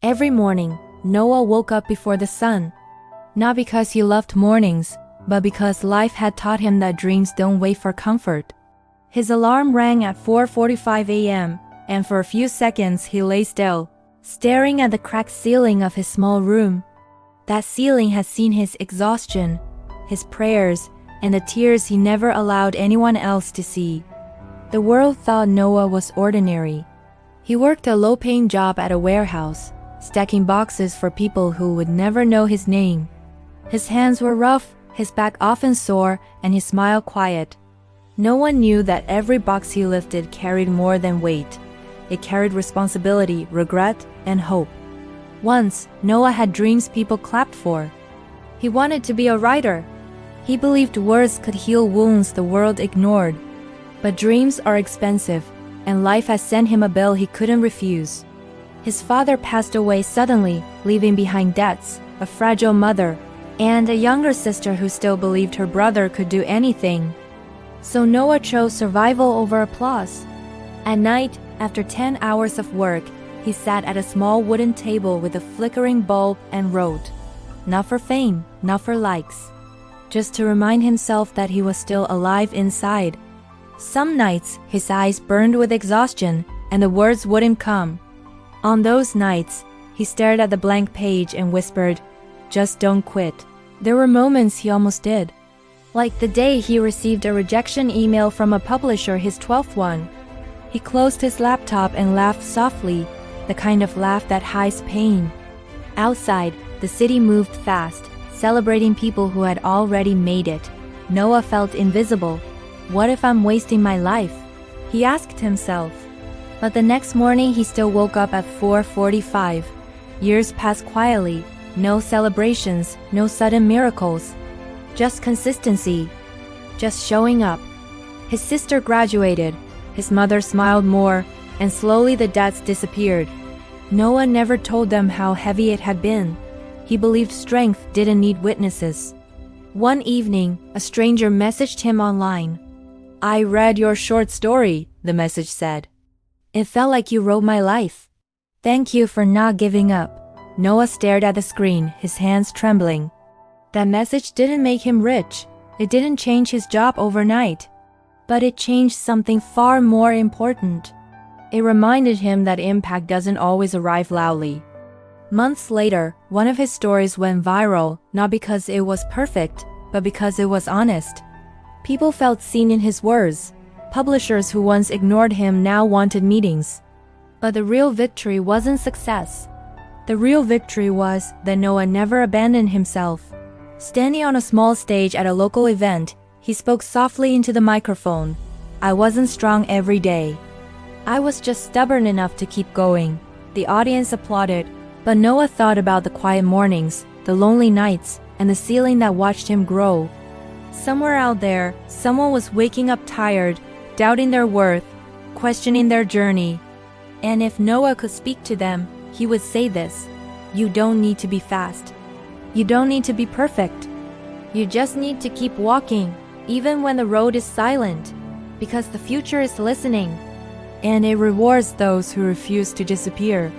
Every morning, Noah woke up before the sun. Not because he loved mornings, but because life had taught him that dreams don't wait for comfort. His alarm rang at 4:45 a.m., and for a few seconds he lay still, staring at the cracked ceiling of his small room. That ceiling had seen his exhaustion, his prayers, and the tears he never allowed anyone else to see. The world thought Noah was ordinary. He worked a low-paying job at a warehouse, stacking boxes for people who would never know his name. His hands were rough, his back often sore, and his smile quiet. No one knew that every box he lifted carried more than weight. It carried responsibility, regret, and hope. Once, Noah had dreams people clapped for. He wanted to be a writer. He believed words could heal wounds the world ignored. But dreams are expensive, and life had sent him a bill he couldn't refuse. His father passed away suddenly, leaving behind debts, a fragile mother, and a younger sister who still believed her brother could do anything. So Noah chose survival over applause. At night, after 10 hours of work, he sat at a small wooden table with a flickering bulb and wrote. Not for fame, not for likes. Just to remind himself that he was still alive inside. Some nights, his eyes burned with exhaustion, and the words wouldn't come. On those nights, he stared at the blank page and whispered, "Just don't quit." There were moments he almost did. Like the day he received a rejection email from a publisher, his 12th one. He closed his laptop and laughed softly, the kind of laugh that hides pain. Outside, the city moved fast, celebrating people who had already made it. Noah felt invisible. What if I'm wasting my life? He asked himself. But the next morning he still woke up at 4:45. Years passed quietly, no celebrations, no sudden miracles. Just consistency, just showing up. His sister graduated, his mother smiled more, and slowly the debts disappeared. Noah never told them how heavy it had been. He believed strength didn't need witnesses. One evening, a stranger messaged him online. "I read your short story," the message said. "It felt like you wrote my life. Thank you for not giving up." Noah stared at the screen, his hands trembling. That message didn't make him rich. It didn't change his job overnight. But it changed something far more important. It reminded him that impact doesn't always arrive loudly. Months later, one of his stories went viral, not because it was perfect, but because it was honest. People felt seen in his words. Publishers who once ignored him now wanted meetings. But the real victory wasn't success. The real victory was that Noah never abandoned himself. Standing on a small stage at a local event, he spoke softly into the microphone. "I wasn't strong every day. I was just stubborn enough to keep going." The audience applauded, but Noah thought about the quiet mornings, the lonely nights, and the ceiling that watched him grow. Somewhere out there, someone was waking up tired, doubting their worth, questioning their journey. And if Noah could speak to them, he would say this: "You don't need to be fast. You don't need to be perfect. You just need to keep walking, even when the road is silent, because the future is listening, and it rewards those who refuse to disappear."